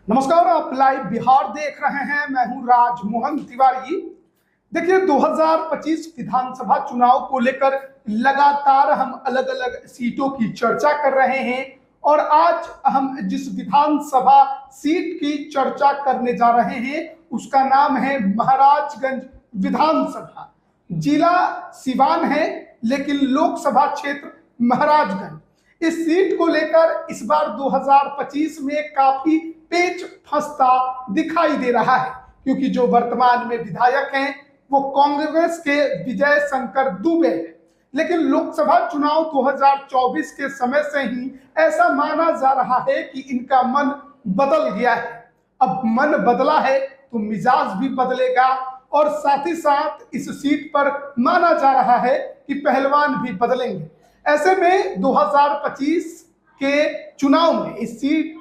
नमस्कार, आप लाइव बिहार देख रहे हैं। मैं हूं राजमोहन तिवारी। देखिए, 2025 विधानसभा चुनाव को लेकर लगातार हम अलग अलग सीटों की चर्चा कर रहे हैं और आज हम जिस विधानसभा सीट की चर्चा करने जा रहे हैं उसका नाम है महाराजगंज विधानसभा। जिला सिवान है लेकिन लोकसभा क्षेत्र महाराजगंज। इस सीट को लेकर इस बार 2025 में काफी पेच फंसता दिखाई दे रहा है, क्योंकि जो वर्तमान में विधायक हैं वो कांग्रेस के विजय शंकर दुबे हैं। लेकिन लोकसभा चुनाव 2024 के समय से ही ऐसा माना जा रहा है कि इनका मन बदल गया है। अब मन बदला है तो मिजाज भी बदलेगा और साथ ही साथ इस सीट पर माना जा रहा है कि पहलवान भी बदलेंगे। ऐसे में 2025 के चुनाव में इस सीट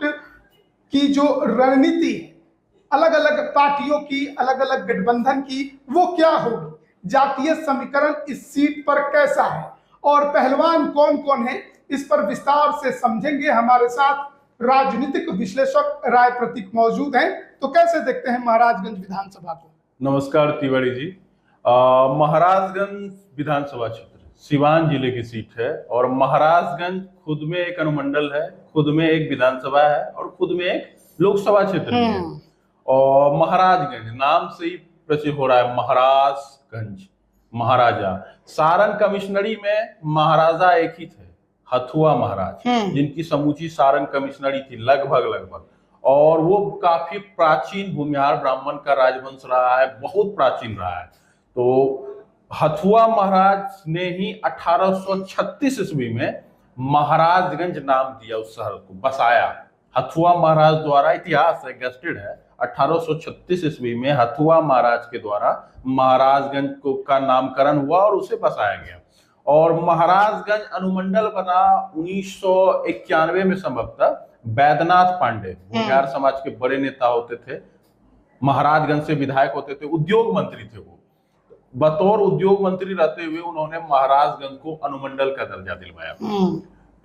की जो रणनीति है अलग अलग पार्टियों की, अलग अलग गठबंधन की, वो क्या होगी, जातीय समीकरण इस सीट पर कैसा है और पहलवान कौन कौन है, इस पर विस्तार से समझेंगे। हमारे साथ राजनीतिक विश्लेषक राय प्रतीक मौजूद हैं। तो कैसे देखते हैं महाराजगंज विधानसभा को? नमस्कार तिवारी जी। महाराजगंज विधानसभा क्षेत्र सिवान जिले की सीट है और महाराजगंज खुद में एक अनुमंडल है, खुद में एक विधानसभा है और खुद में एक लोकसभा क्षेत्र भी है। और महाराजगंज नाम से ही प्रचलित हो रहा है महाराजगंज, महाराजा। सारंग कमिश्नरी में महाराजा एक ही थे, हथुआ महाराज, जिनकी समूची सारंग कमिश्नरी थी लगभग और वो काफी प्राचीन भूमिहार ब्राह्मण का राजवंश रहा है, बहुत प्राचीन रहा है। तो हथुआ महाराज ने ही 1836 ईस्वी में महाराजगंज नाम दिया, उस शहर को बसाया। हथुआ महाराज द्वारा, इतिहास है, गेस्टेड है, 1836 ईस्वी में हथुआ महाराज के द्वारा महाराजगंज को का नामकरण हुआ और उसे बसाया गया। और महाराजगंज अनुमंडल बना 1991 में संभवतः। बैद्यनाथ पांडे भूमिहार समाज के बड़े नेता होते थे, महाराजगंज से विधायक होते थे, उद्योग मंत्री थे वो। बतौर उद्योग मंत्री रहते हुए उन्होंने महाराजगंज को अनुमंडल का दर्जा दिलवाया।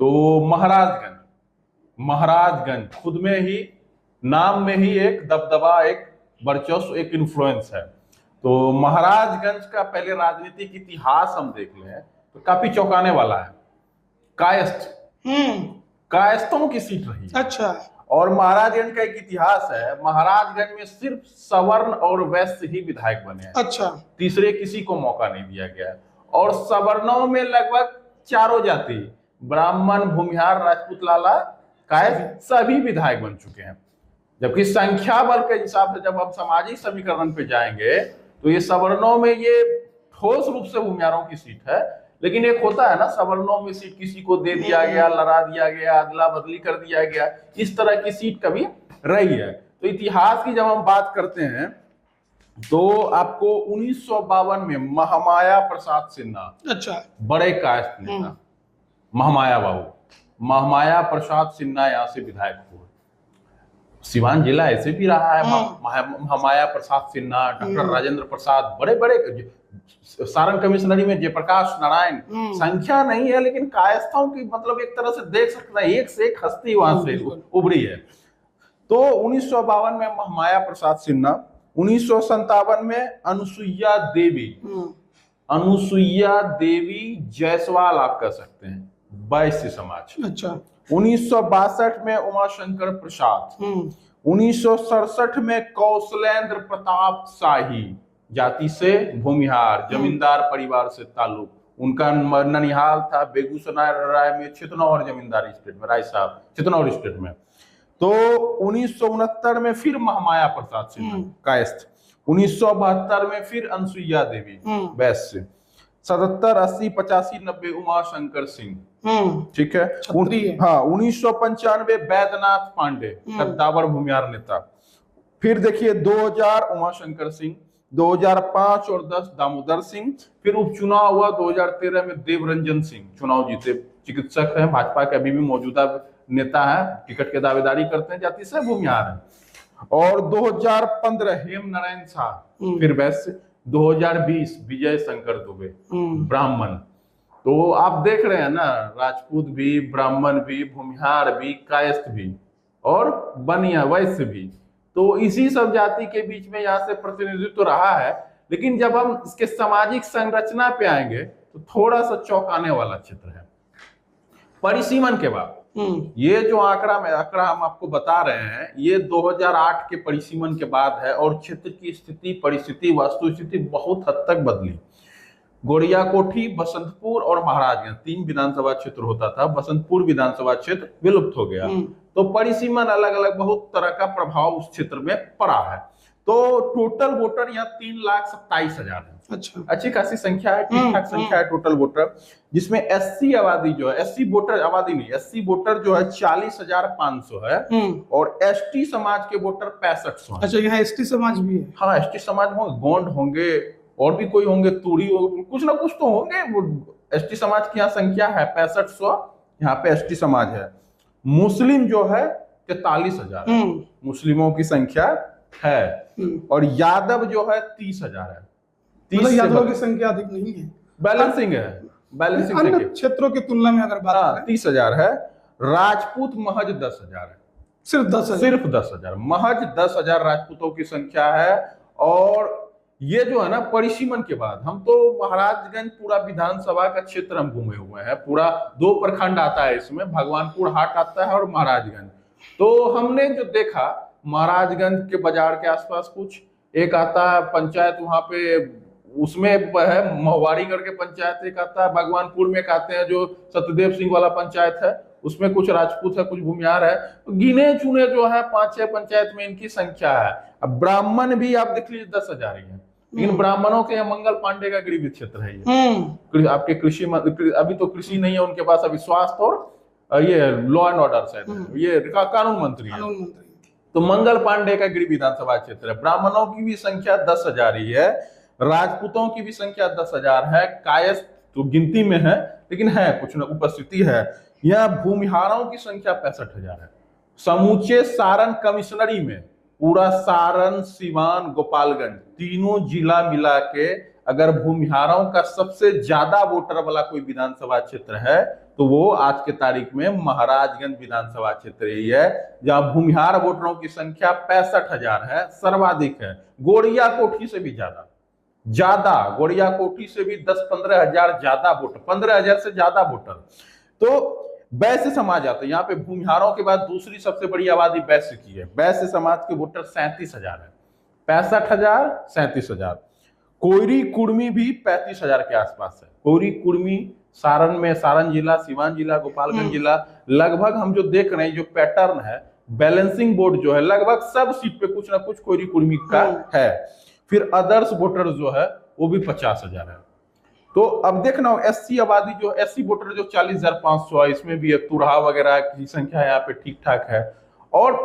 तो महाराजगंज खुद में ही, नाम में ही एक दबदबा, एक वर्चस्व, एक इन्फ्लुएंस है। तो महाराजगंज का पहले राजनीतिक इतिहास हम देख लें तो काफी चौंकाने वाला है। कायस्थों की सीट रही है। अच्छा। और महाराजगंज का एक इतिहास है, महाराजगंज में सिर्फ सवर्ण और वैश्य ही विधायक बने हैं। अच्छा। तीसरे किसी को मौका नहीं दिया गया। और सवर्णों में लगभग चारों जाति, ब्राह्मण, भूमिहार, राजपूत, लाला, कायस्थ, सभी विधायक बन चुके हैं। जबकि संख्या बल के हिसाब से जब हम सामाजिक समीकरण पे जाएंगे तो ये सवर्णों में ये ठोस रूप से भूमिहारों की सीट है। लेकिन एक होता है ना, सवर्णों में सीट किसी को दे दिया गया, लड़ा दिया गया, अदला बदली कर दिया गया, इस तरह की सीट कभी रही है। तो इतिहास की जब हम बात करते हैं तो आपको 1952 में महामाया प्रसाद सिन्हा, अच्छा, बड़े कायस्थ नेता, महामाया बाबू, महामाया प्रसाद सिन्हा यहाँ से विधायक हुए। सिवान जिला ऐसे भी रहा है। महामाया प्रसाद सिन्हा, डॉक्टर राजेंद्र प्रसाद, बड़े बड़े, सारंग कमिश्नरी में जयप्रकाश नारायण, संख्या नहीं है लेकिन कायस्थों की, मतलब एक तरह से देख सकते हैं, एक से एक हस्ती वहां से उभरी है। तो 1952 में महामाया प्रसाद सिन्हा, 1957 में अनुसुईया देवी जायसवाल, आप कह सकते हैं, वैश्य समाज। अच्छा। 1962 में उमाशंकर प्रसाद, 1967 में कौशलेंद्र प्रताप शाही, जाति से भूमिहार, जमींदार परिवार से ताल्लुक, उनका ननिहाल था बेगूसराय में, चितनौर जमींदारी स्टेट में, राय साहब चितनौर स्टेट में। तो 1969 में फिर महामाया प्रसाद सिन्हा कायस्थ, 1972 में फिर अनुसुईया देवी वैश्य, 77, 80, 85, 90 उमाशंकर सिंह, ठीक है। हाँ, 1995 बैद्यनाथ पांडे, कद्दावर भूमिहार नेता। फिर देखिए 2000 उमाशंकर सिंह, 2005 और 10 दामोदर सिंह। फिर उपचुनाव हुआ 2013 में देवरंजन सिंह चुनाव जीते, चिकित्सक हैं, भाजपा के अभी भी मौजूदा नेता है, टिकट के दावेदारी करते हैं, जाति से भूमिहार है। और 2015 हेम नारायण शाह, फिर वैश्य। 2020 विजय शंकर दुबे, ब्राह्मण। तो आप देख रहे हैं ना, राजपूत भी, ब्राह्मण भी, भूमिहार भी, कायस्थ भी, और बनिया वैश्य भी। तो इसी सब जाति के बीच में यहाँ से प्रतिनिधित्व तो रहा है। लेकिन जब हम इसके सामाजिक संरचना पे आएंगे तो थोड़ा सा चौंकाने वाला चित्र है। परिसीमन के बाद ये जो आंकड़ा हम आपको बता रहे हैं, ये 2008 के परिसीमन के बाद है और क्षेत्र की स्थिति, परिस्थिति, वास्तुस्थिति बहुत हद तक बदली। गोरियाकोठी, बसंतपुर और महाराजगंज 3 विधानसभा क्षेत्र होता था। बसंतपुर विधानसभा क्षेत्र विलुप्त हो गया। तो परिसीमन अलग अलग बहुत तरह का प्रभाव उस क्षेत्र में पड़ा है। तो टोटल वोटर यहाँ 3,27,000 है। अच्छा, अच्छी खासी संख्या है, ठीक ठाक संख्या है टोटल वोटर, जिसमें एससी आबादी जो है, एससी वोटर आबादी नहीं, एससी वोटर जो है 40,500 है और एसटी समाज के वोटर 6500 है। अच्छा, यहाँ एसटी समाज भी है? हाँ, एसटी समाज होंगे, गोंड होंगे और भी कोई होंगे, तूड़ी होंगे, कुछ ना कुछ तो होंगे। वो एसटी समाज की यहाँ संख्या है 6500, यहाँ पे एसटी समाज है। मुस्लिम जो है 43,000 है, मुस्लिमों की संख्या है। और यादव जो है 30,000 है। मतलब यादवों की संख्या अधिक नहीं है, बैलेंसिंग है, बैलेंसिंग अन्य क्षेत्रों की तुलना में अगर बात करें 30,000 है। राजपूत महज 10,000 है, सिर्फ 10,000, सिर्फ 10,000, महज 10,000 राजपूतों की संख्या है। और ये जो है ना, परिसीमन के बाद हम तो महाराजगंज पूरा विधानसभा का क्षेत्र हम घूमे हुए हैं। पूरा 2 प्रखंड आता है इसमें, भगवानपुर हाट आता है और महाराजगंज। तो हमने जो देखा, महाराजगंज के बाजार के आसपास कुछ एक आता है पंचायत, वहां पे उसमें है महुआरीगढ़ के पंचायत एक आता है, भगवानपुर में एक आते हैं जो सत्यदेव सिंह वाला पंचायत है, उसमें कुछ राजपूत है, कुछ भूमिहार है। तो गिने चुने जो है 5-6 पंचायत में इनकी संख्या है। अब ब्राह्मण भी आप देख लीजिए 10,000 ही है, लेकिन ब्राह्मणों के यहाँ मंगल पांडे का गृह क्षेत्र है ये। आपके कृषि, अभी तो कृषि नहीं है उनके पास, अभी स्वास्थ्य और ये लॉ एंड ऑर्डर शायद ये कानून मंत्री है। तो मंगल पांडे का गृह विधानसभा क्षेत्र है। ब्राह्मणों की भी संख्या 10,000 ही है, राजपूतों की भी संख्या 10,000 है। कायस्थ तो गिनती में है लेकिन है, कुछ न उपस्थिति है। यह भूमिहारों की संख्या 65,000 है। समूचे सारण कमिश्नरी में, पूरा सारण, सीवान, गोपालगंज तीनों जिला मिला के अगर भूमिहारों का सबसे ज्यादा वोटर वाला कोई विधानसभा क्षेत्र है तो वो आज के तारीख में महाराजगंज विधानसभा क्षेत्र ही है, जहां भूमिहार वोटरों की संख्या 65,000 है, सर्वाधिक है। गोरियाकोठी से भी ज्यादा, गोरियाकोठी से भी 10-15 हजार ज्यादा वोटर, 15,000 से ज्यादा वोटर। तो वैश्य समाज आता है यहाँ पे। भूमिहारों के बाद दूसरी सबसे बड़ी आबादी वैश्य की है। वैश्य समाज के वोटर 37,000 है, 65,000, 37,000। कोयरी कुर्मी भी 35,000 के आसपास है। कोयरी कुर्मी सारण में, सारण जिला, सीवान जिला, गोपालगंज जिला, लगभग हम जो देख रहे हैं, जो पैटर्न है, बैलेंसिंग बोर्ड जो है, लगभग सब सीट पे कुछ ना कुछ कोयरी कुर्मी का है। फिर अदर्स वोटर जो है वो भी 50,000 है। तो अब देखना, एससी आबादी जो, एससी वोटर जो 40,500 है, इसमें भी तुरहा वगैरह की संख्या यहाँ पे ठीक ठाक है। और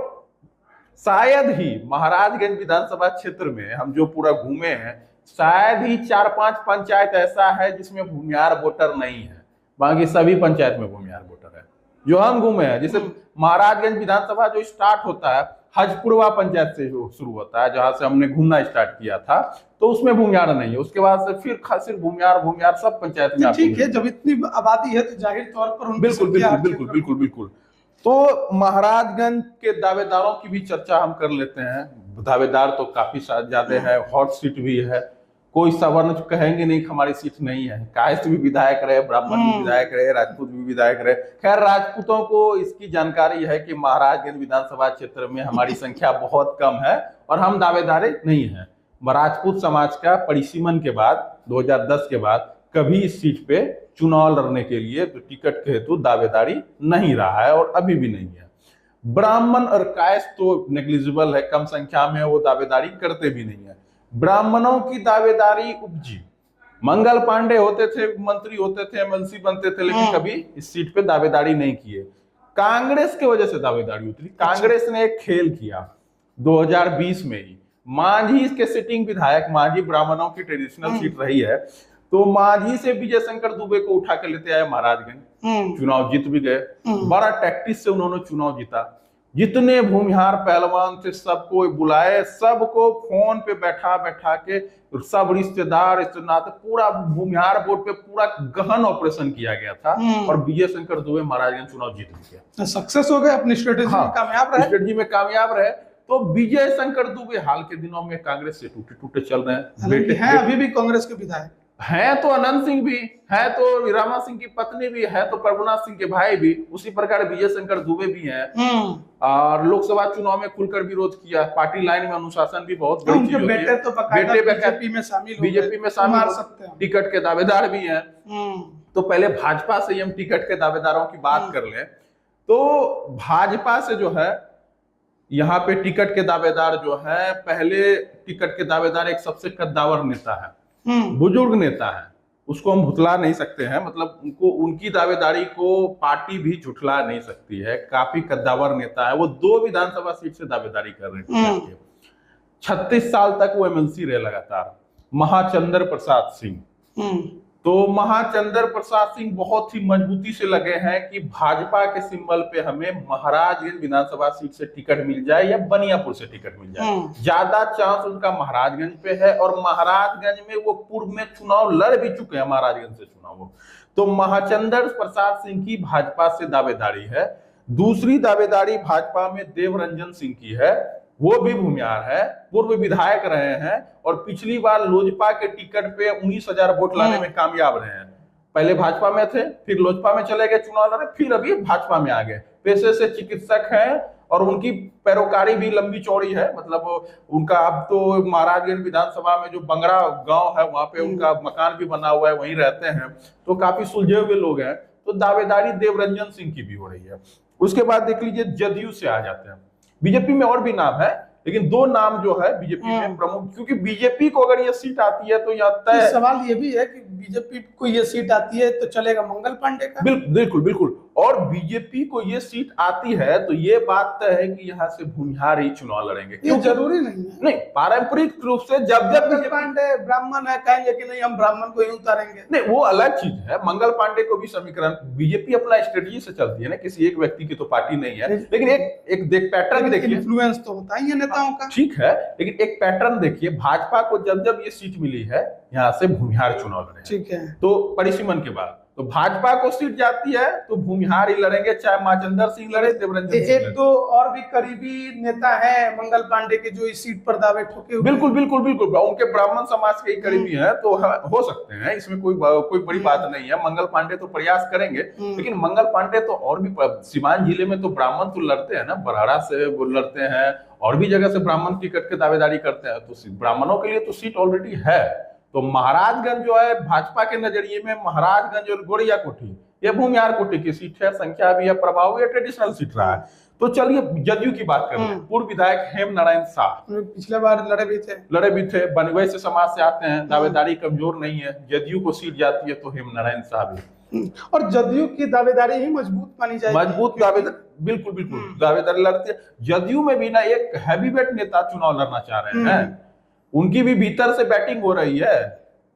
शायद ही महाराजगंज विधानसभा क्षेत्र में हम जो पूरा घूमे हैं, शायद ही 4-5 पंचायत ऐसा है जिसमें भूमिहार वोटर नहीं है। बाकी सभी पंचायत में भूमिहार वोटर है जो हम घूमे हैं। जैसे महाराजगंज विधानसभा जो स्टार्ट होता है, हजपुरवा पंचायत से शुरू होता है, जहां से हमने घूमना स्टार्ट किया था, तो उसमें भूमिहार नहीं है। उसके बाद से फिर सिर्फ भूमिहार सब पंचायत में। ठीक है, जब इतनी आबादी है तो जाहिर तौर पर बिल्कुल बिल्कुल बिल्कुल बिल्कुल बिल्कुल। तो महाराजगंज के दावेदारों की भी चर्चा हम कर लेते हैं। दावेदार तो काफी ज्यादा है, हॉट सीट भी है। कोई सवर्ण कहेंगे नहीं हमारी सीट नहीं है। कायस्थ भी विधायक रहे, ब्राह्मण भी विधायक रहे, राजपूत भी विधायक रहे। खैर, राजपूतों को इसकी जानकारी है कि महाराजगंज विधानसभा क्षेत्र में हमारी संख्या बहुत कम है और हम दावेदार नहीं है। राजपूत समाज का परिसीमन के बाद 2010 के बाद कभी इस सीट पे चुनाव लड़ने के लिए तो टिकट के हेतु दावेदारी नहीं रहा है और अभी भी नहीं है। ब्राह्मण और कायस्थ तो नेग्लिजिबल है, कम संख्या में, वो दावेदारी करते भी नहीं है। ब्राह्मणों की दावेदारी उपजी। मंगल पांडे होते थे, मंत्री होते थे, एमएलसी बनते थे, लेकिन कभी इस सीट पे दावेदारी नहीं किए। कांग्रेस की वजह से दावेदारी उतरी। कांग्रेस ने एक खेल किया 2020 में ही। मांझी के सिटिंग विधायक, मांझी ब्राह्मणों की ट्रेडिशनल सीट रही है, तो मांझी से विजय शंकर दुबे को उठा के लेते आए महाराजगंज, चुनाव जीत भी गए। बड़ा टैक्टिस से उन्होंने चुनाव जीता। जितने भूमिहार पहलवान थे सबको बुलाए, सबको फोन पे बैठा बैठा के सब रिश्तेदार नाते पूरा भूमिहार बोर्ड पे पूरा गहन ऑपरेशन किया गया था और विजय शंकर दुबे महाराजगंज चुनाव जीत गया। सक्सेस हो गए, अपनी स्ट्रेटेजी में कामयाब रहे। स्ट्रेटेजी में कामयाब रहे। तो विजय शंकर दुबे हाल के दिनों में कांग्रेस से टूटे टूटे चल रहे हैं। बेटे हैं अभी भी कांग्रेस के विधायक है, तो अनंत सिंह भी है, तो रमा सिंह की पत्नी भी है, तो प्रभुनाथ सिंह के भाई भी, उसी प्रकार विजय शंकर दुबे भी हैं। और लोकसभा चुनाव में खुलकर विरोध किया। पार्टी लाइन में अनुशासन भी बहुत बड़ी चीज होती है। बेटे तो बीजेपी में शामिल, बीजेपी में शामिल, टिकट के दावेदार भी हैं। तो पहले भाजपा से हम टिकट के दावेदारों की बात कर लें तो भाजपा से जो है यहाँ पे टिकट के दावेदार जो है, पहले टिकट के दावेदार एक सबसे कद्दावर नेता है, बुजुर्ग नेता है, उसको हम भुतला नहीं सकते हैं। मतलब उनको, उनकी दावेदारी को पार्टी भी झुठला नहीं सकती है। काफी कद्दावर नेता है। वो 2 विधानसभा सीट से दावेदारी कर रहे हैं। 36 साल तक वो एमएलसी रहे लगातार। महाचंद्र प्रसाद सिंह, तो महाचंद्र प्रसाद सिंह बहुत ही मजबूती से लगे हैं कि भाजपा के सिंबल पे हमें महाराजगंज विधानसभा सीट से टिकट मिल जाए या बनियापुर से टिकट मिल जाए। ज्यादा चांस उनका महाराजगंज पे है और महाराजगंज में वो पूर्व में चुनाव लड़ भी चुके हैं, महाराजगंज से चुनाव। तो महाचंद्र प्रसाद सिंह की भाजपा से दावेदारी है। दूसरी दावेदारी भाजपा में देवरंजन सिंह की है, वो भी भूमिहार है, पूर्व विधायक रहे हैं और पिछली बार लोजपा के टिकट पे 19,000 वोट लाने में कामयाब रहे हैं। पहले भाजपा में थे, फिर लोजपा में चले गए चुनाव लड़े, फिर अभी भाजपा में आ गए। पेशे से चिकित्सक हैं और उनकी पैरोकारी भी लंबी चौड़ी है। मतलब उनका अब तो महाराजगंज विधानसभा में जो बंगरा गांव है वहां पे उनका मकान भी बना हुआ है, वहीं रहते हैं। तो काफी सुलझे हुए लोग हैं। तो दावेदारी देवरंजन सिंह की भी हो रही है। उसके बाद देख लीजिए जदयू से आ जाते हैं। बीजेपी में और भी नाम है, लेकिन 2 नाम जो है बीजेपी में प्रमुख, क्योंकि बीजेपी को अगर ये सीट आती है तो यहाँ तय। सवाल ये भी है कि बीजेपी को ये सीट आती है तो चलेगा मंगल पांडे का। बिल्कुल बिल्कुल। और बीजेपी को ये सीट आती है तो ये बात तय है कि यहाँ से भूमिहार ही चुनाव लड़ेंगे। ये जरूरी नहीं है। नहीं, पारंपरिक रूप से जब पांडे ब्राह्मण है, कहेंगे कि नहीं हम ब्राह्मण को ही उतारेंगे, नहीं, वो अलग चीज है। मंगल पांडे को भी समीकरण, बीजेपी अपना स्ट्रेटजी से चलती है ना, किसी एक व्यक्ति की तो पार्टी नहीं है। लेकिन एक देख पैटर्न देखिए, इन्फ्लुएंस तो होता ही है नेताओं का। ठीक है, लेकिन एक पैटर्न देखिए, भाजपा को जब ये सीट मिली है यहाँ से भूमिहार चुनाव लड़े। ठीक है, तो परिसीमन के बाद तो भाजपा को सीट जाती है तो भूमिहार ही लड़ेंगे, चाहे महाचंद्र सिंह लड़े, देवरंजन सिंह लड़े। 1-2 और भी करीबी नेता है मंगल पांडे के जो इस सीट पर दावे ठोके हुए। बिल्कुल बिल्कुल बिल्कुल, उनके ब्राह्मण समाज के ही करीबी हैं, तो हो सकते हैं, इसमें कोई बड़ी बात नहीं है। मंगल पांडे तो प्रयास करेंगे, लेकिन मंगल पांडे तो और भी सीवान जिले में तो ब्राह्मण तो लड़ते हैं ना, बरहाड़ा से वो लड़ते हैं और भी जगह से ब्राह्मण टिकट के दावेदारी करते हैं। तो ब्राह्मणों के लिए तो सीट ऑलरेडी है। तो महाराजगंज जो है भाजपा के नजरिए में, महाराजगंज और गोरिया कोठी ये भूमिहार कोटि की सीट है, संख्या भी है, प्रभाव भी, ट्रेडिशनल सीट रहा है। तो चलिए जदयू की बात करें। पूर्व विधायक हेम नारायण शाह पिछले बार लड़े भी थे, बनवई से समाज से आते हैं, दावेदारी कमजोर नहीं है। जदयू को सीट जाती है तो हेम नारायण शाह भी, और जदयू की दावेदारी ही मजबूत मानी जाएगी। मजबूत दावेदारी, बिल्कुल बिल्कुल दावेदारी लड़ती है। जदयू में भी ना एक हैवीवेट नेता चुनाव लड़ना चाह रहे हैं, उनकी भी भीतर से बैटिंग हो रही है।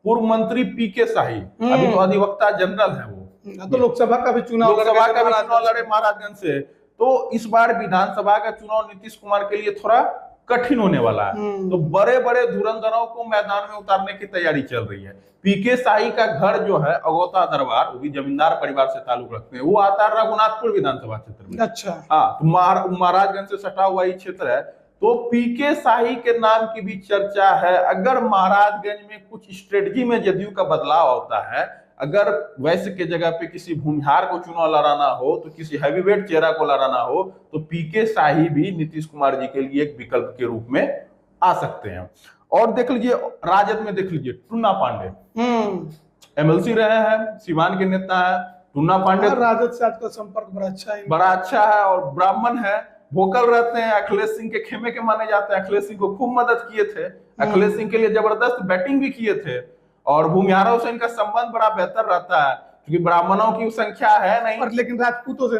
पूर्व मंत्री पीके शाही, अभी तो अधिवक्ता जनरल है वो, तो लोकसभा का भी चुनाव लड़े महाराजगंज से। तो इस बार विधानसभा का चुनाव नीतीश कुमार के लिए थोड़ा कठिन होने वाला है। तो बड़े बड़े धुरंधरों को मैदान में उतारने की तैयारी चल रही है। पीके शाही का घर जो है अगौता दरबार, वो भी जमींदार परिवार से ताल्लुक रखते हैं, वो आता है रघुनाथपुर विधानसभा क्षेत्र में। अच्छा, हाँ, तो महाराजगंज से सटा हुआ ही क्षेत्र है। तो पीके शाही के नाम की भी चर्चा है। अगर महाराजगंज में कुछ स्ट्रेटजी में जदयू का बदलाव होता है, अगर वैसे के जगह पे किसी भूमिहार को चुनाव लड़ाना हो, तो किसी हैवीवेट चेहरा को लड़ाना हो, तो पीके शाही भी नीतीश कुमार जी के लिए एक विकल्प के रूप में आ सकते हैं। और देख लीजिए राजद में, देख लीजिए टुन्ना पांडे एमएलसी रहे हैं, सिवान के नेता है टुन्ना पांडे। राजद से आपका संपर्क बड़ा अच्छा है और ब्राह्मण है, वोकल रहते हैं, अखिलेश सिंह के खेमे के माने जाते हैं। अखिलेश सिंह को खूब मदद किए थे, अखिलेश सिंह के लिए जबरदस्त बैटिंग भी किए थे। और भूमिहारों से इनका संबंध बड़ा बेहतर रहता है, क्योंकि ब्राह्मणों की संख्या है नहीं, लेकिन राजपूतों से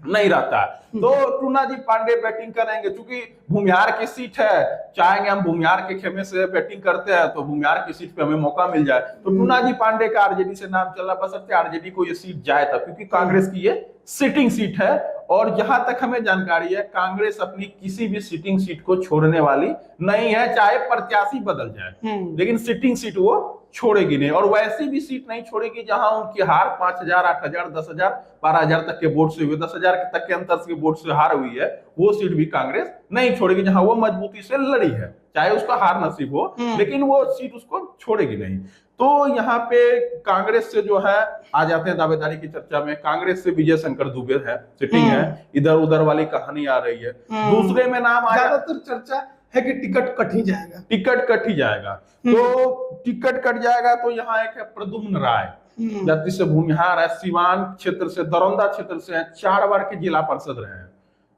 नहीं रहता। तो टूना जी पांडे बैटिंग करेंगे, क्योंकि भूमिहार की सीट है, चाहेंगे हम भूमिहार के खेमे से बैटिंग करते हैं तो भूमिहार की सीट पे हमें मौका मिल जाए, तो टूनाजी पांडे का आरजेडी से नाम चल रहा, बशर्ते आरजेडी को ये सीट जाए तब, क्योंकि कांग्रेस की ये सिटिंग सीट है। और जहां तक हमें जानकारी है, कांग्रेस अपनी किसी भी सिटिंग सीट को छोड़ने वाली नहीं है, चाहे प्रत्याशी बदल जाए, लेकिन सिटिंग सीट वो छोड़ेगी नहीं। और वैसी भी सीट नहीं छोड़ेगी जहां उनकी हार 5,000, 8,000, 10,000, 12,000 तक के वोट से हुई, 10,000 तक के अंतर के वोट से हार हुई है, वो सीट भी कांग्रेस नहीं छोड़ेगी जहां वो मजबूती से लड़ी है, चाहे उसका हार नसीब हो, लेकिन वो सीट उसको छोड़ेगी नहीं। तो यहाँ पे कांग्रेस से जो है, आ जाते हैं दावेदारी की चर्चा में, कांग्रेस से विजय शंकर दुबे है, सिटिंग है, इधर उधर वाली कहानी आ रही है। दूसरे में नाम आया, ज्यादातर चर्चा है कि टिकट कट ही जाएगा, टिकट कट ही जाएगा। तो टिकट कट जाएगा तो यहाँ एक है प्रद्युम्न राय, जाति से भूमिहार है, सिवान क्षेत्र से, दरौंदा क्षेत्र से है, 4 बार के जिला पार्षद रहे हैं,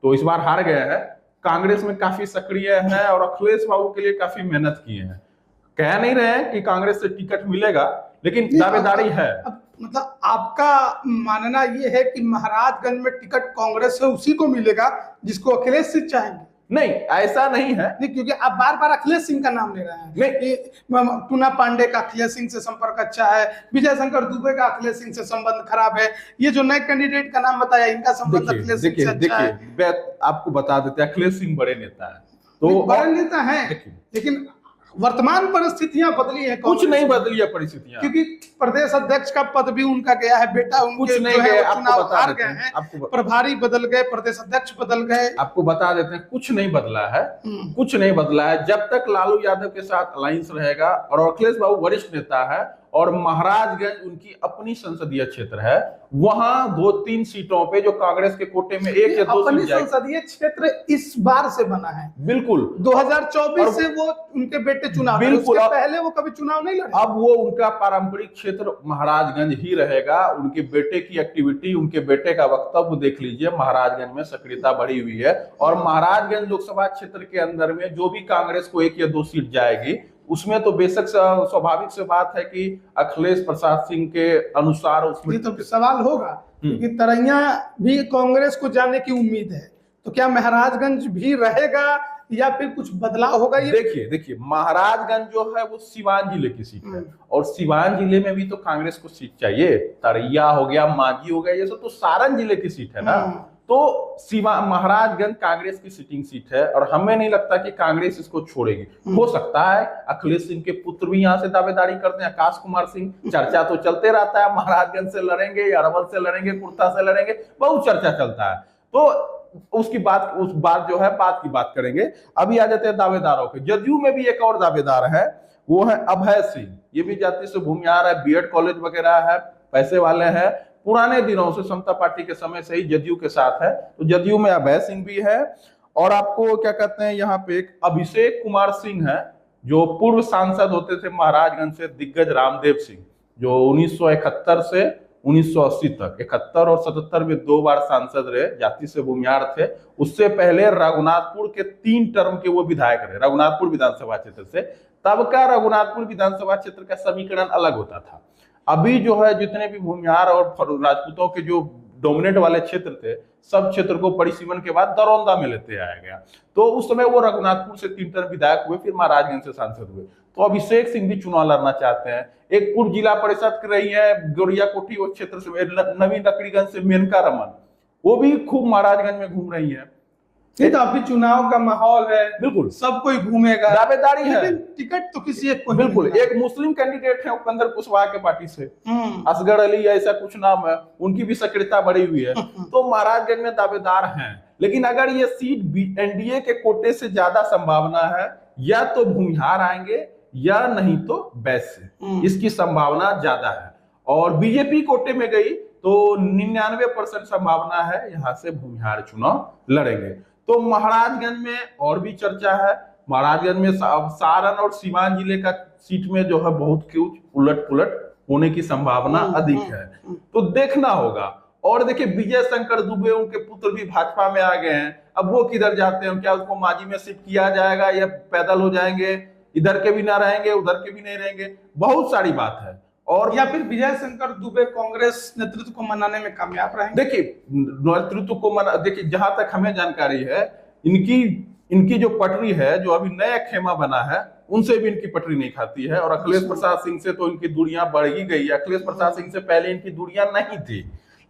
तो इस बार हार गए हैं। कांग्रेस में काफी सक्रिय है और अखिलेश बाबू के लिए काफी मेहनत की है। कह नहीं रहे हैं कि कांग्रेस से टिकट मिलेगा, लेकिन दावेदारी है। मतलब आपका मानना ये है कि महाराजगंज में टिकट कांग्रेस से उसी को मिलेगा जिसको अखिलेश सिंह चाहेंगे? नहीं, ऐसा नहीं है। नहीं, क्योंकि आप बार बार अखिलेश सिंह का नाम ले रहे हैं। नहीं, टूना पांडे का अखिलेश सिंह से संपर्क अच्छा है, विजय शंकर दुबे का अखिलेश सिंह से संबंध खराब है, ये जो नए कैंडिडेट का नाम बताया इनका संबंध अखिलेश सिंह से अच्छा है। देखिए, आपको बता देते हैं, अखिलेश सिंह बड़े नेता है, तो बड़े नेता है, लेकिन वर्तमान परिस्थितियां बदली है, कुछ नहीं बदली है परिस्थितियां, क्योंकि प्रदेश अध्यक्ष का पद भी उनका गया है, बेटा उनके कुछ नहीं गए, चुनाव हार गए हैं, प्रभारी बदल गए, प्रदेश अध्यक्ष बदल गए। आपको बता देते हैं, कुछ नहीं बदला है, कुछ नहीं बदला है। जब तक लालू यादव के साथ अलायंस रहेगा, और अखिलेश बाबू वरिष्ठ नेता है, और महाराजगंज उनकी अपनी संसदीय क्षेत्र है, वहां 2-3 सीटों पे जो कांग्रेस के कोटे में 1 या 2 अपनी संसदीय क्षेत्र इस बार से बना है, बिल्कुल 2024 से वो उनके बेटे चुनाव, बिल्कुल पहले वो कभी चुनाव नहीं लड़े। अब वो उनका पारंपरिक क्षेत्र महाराजगंज ही रहेगा। उनके बेटे की एक्टिविटी, उनके बेटे का वक्तव्य देख लीजिए, महाराजगंज में सक्रियता बढ़ी हुई है। और महाराजगंज लोकसभा क्षेत्र के अंदर में जो भी कांग्रेस को 1 या 2 सीट जाएगी, उसमें तो बेशक स्वाभाविक से बात है कि अखिलेश प्रसाद सिंह के अनुसार उसमें तो सवाल होगा कि तरैया भी कांग्रेस को जाने की उम्मीद है, तो क्या महाराजगंज भी रहेगा या फिर कुछ बदलाव होगा? ये देखिए महाराजगंज जो है वो सिवान जिले की सीट है, और सिवान जिले में भी तो कांग्रेस को सीट चाहिए। तरैया हो गया, मांझी हो गया, ये सब तो सारण जिले की सीट है ना। तो महाराजगंज कांग्रेस की सिटिंग सीट है, और हमें नहीं लगता कि कांग्रेस इसको छोड़ेगी। हो सकता है अखिलेश सिंह के पुत्र भी यहाँ से दावेदारी करते हैं, आकाश कुमार सिंह, चर्चा तो चलते रहता है, महाराजगंज से लड़ेंगे, अरवल से लड़ेंगे, कुर्ता से लड़ेंगे, बहुत चर्चा चलता है। तो उसकी बात, उस बात जो है, बात की बात करेंगे। अभी आ जाते हैं दावेदारों के। जदयू में भी एक और दावेदार है, वो है अभय सिंह। ये भी जाति से भूमिहार है, बीएड कॉलेज वगैरह है, पैसे वाले हैं, पुराने दिनों से समता पार्टी के समय से ही जदयू के साथ है। तो जदयू में अभय सिंह भी है। और आपको क्या कहते हैं, यहाँ पे एक अभिषेक कुमार सिंह है, जो पूर्व सांसद होते थे महाराजगंज से, दिग्गज रामदेव सिंह, जो 1971 से 1980 तक, 71 और 77 में 2 बार सांसद रहे, जाति से भूमिहार थे। उससे पहले रघुनाथपुर के 3 टर्म के वो विधायक रहे, रघुनाथपुर विधानसभा क्षेत्र से। तब का रघुनाथपुर विधानसभा क्षेत्र का समीकरण अलग होता था। अभी जो है, जितने भी भूमिहार और राजपूतों के जो डोमिनेट वाले क्षेत्र थे, सब क्षेत्र को परिसीमन के बाद दरौंदा में लेते आया गया। तो उस समय वो रघुनाथपुर से 3 टर्म विधायक हुए, फिर महाराजगंज से सांसद हुए। तो अभिषेक सिंह भी चुनाव लड़ना चाहते हैं। एक पूर्व जिला परिषद रही है गोरिया कोठी, वो क्षेत्र से, नवीन लकड़ीगंज से मेनका रमन, वो भी खूब महाराजगंज में घूम रही है। तो अभी चुनाव का माहौल है, बिल्कुल सब कोई घूमेगा, दावेदारी है, टिकट तो किसी एक को बिल्कुल। एक मुस्लिम कैंडिडेट है उपेंद्र कुशवाहा के पार्टी से, असगर अली ऐसा कुछ नाम है, उनकी भी सक्रियता बढ़ी हुई है। तो महाराजगंज में दावेदार हैं। लेकिन अगर ये सीट एनडीए के कोटे से ज्यादा संभावना है, या तो भूमिहार आएंगे या नहीं तो वैश्य, इसकी संभावना ज्यादा है। और बीजेपी कोटे में गई तो 99% संभावना है यहाँ से भूमिहार चुनाव लड़ेंगे। तो महाराजगंज में और भी चर्चा है। महाराजगंज में सारण और सीवान जिले का सीट में जो है बहुत कुछ उलट पुलट होने की संभावना अधिक है, तो देखना होगा। और देखिए, विजय शंकर दुबे, उनके पुत्र भी भाजपा में आ गए हैं। अब वो किधर जाते हैं, क्या उसको मांझी में शिफ्ट किया जाएगा या पैदल हो जाएंगे, इधर के भी ना रहेंगे उधर के भी नहीं रहेंगे, बहुत सारी बात है। और या फिर विजय शंकर दुबे कांग्रेस नेतृत्व को मनाने में कामयाब रहेंगे? देखिए, नेतृत्व को देखिए, जहां तक हमें जानकारी है, इनकी जो पटरी है, जो अभी नया खेमा बना है, उनसे भी इनकी पटरी नहीं खाती है। और अखिलेश प्रसाद सिंह से तो इनकी दूरियां बढ़ ही गई है। अखिलेश प्रसाद सिंह से पहले इनकी दूरियां नहीं थी।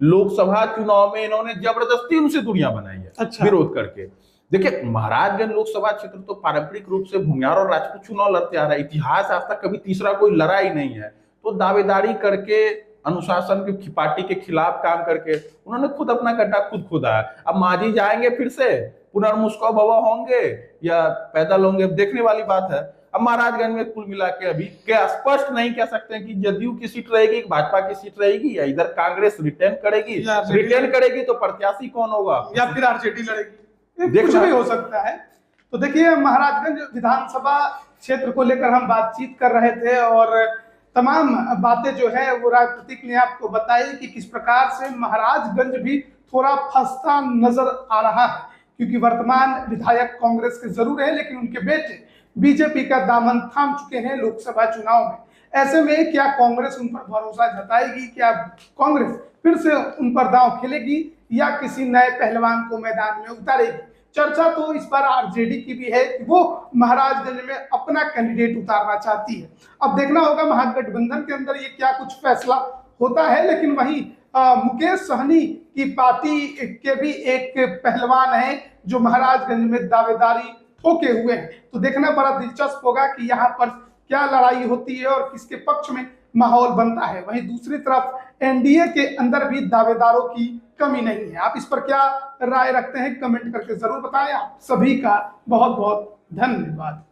लोकसभा चुनाव में इन्होंने जबरदस्ती उनसे दूरियां बनाई है, अच्छा। विरोध करके। देखिए, महाराजगंज लोकसभा क्षेत्र तो पारंपरिक रूप से भूमिहार और राजपूत चुनाव लड़ते आ रहा है। इतिहास आज तक कभी तीसरा कोई लड़ा ही नहीं है। तो दावेदारी करके, अनुशासन की पार्टी के खिलाफ काम करके उन्होंने खुद अपना गड्ढा खुद खोदा है। अब मांझी जाएंगे फिर से, पुनर्मुस्को भवा होंगे या पैदल होंगे, देखने वाली बात है। अब महाराजगंज में कुल मिला के अभी क्या स्पष्ट नहीं कह सकते हैं कि जदयू की सीट रहेगी, भाजपा की सीट रहेगी, या इधर कांग्रेस रिटेन करेगी। रिटेन करेगी तो प्रत्याशी कौन होगा, या फिर आरजेडी लड़ेगी, कुछ भी हो सकता है। तो देखिए, महाराजगंज विधानसभा क्षेत्र को लेकर हम बातचीत कर रहे थे और तमाम बातें जो है वो राज प्रतीक ने आपको बताई कि किस प्रकार से महाराजगंज भी थोड़ा फंसता नजर आ रहा है, क्योंकि वर्तमान विधायक कांग्रेस के जरूर है, लेकिन उनके बेटे बीजेपी का दामन थाम चुके हैं लोकसभा चुनाव में। ऐसे में क्या कांग्रेस उन पर भरोसा जताएगी? क्या कांग्रेस फिर से उन पर दांव खेलेगी या किसी नए पहलवान को मैदान में उतारेगी? चर्चा तो इस बार आरजेडी की भी है कि वो महाराजगंज में अपना कैंडिडेट उतारना चाहती है। अब देखना होगा महागठबंधन के अंदर ये क्या कुछ फैसला होता है। लेकिन वहीं मुकेश सहनी की पार्टी के भी एक पहलवान है जो महाराजगंज में दावेदारी ठोके हुए हैं। तो देखना बड़ा दिलचस्प होगा कि यहाँ पर क्या लड़ाई होती है और किसके पक्ष में माहौल बनता है। वहीं दूसरी तरफ एनडीए के अंदर भी दावेदारों की कमी नहीं है। आप इस पर क्या राय रखते हैं, कमेंट करके जरूर बताएं। आप सभी का बहुत बहुत धन्यवाद।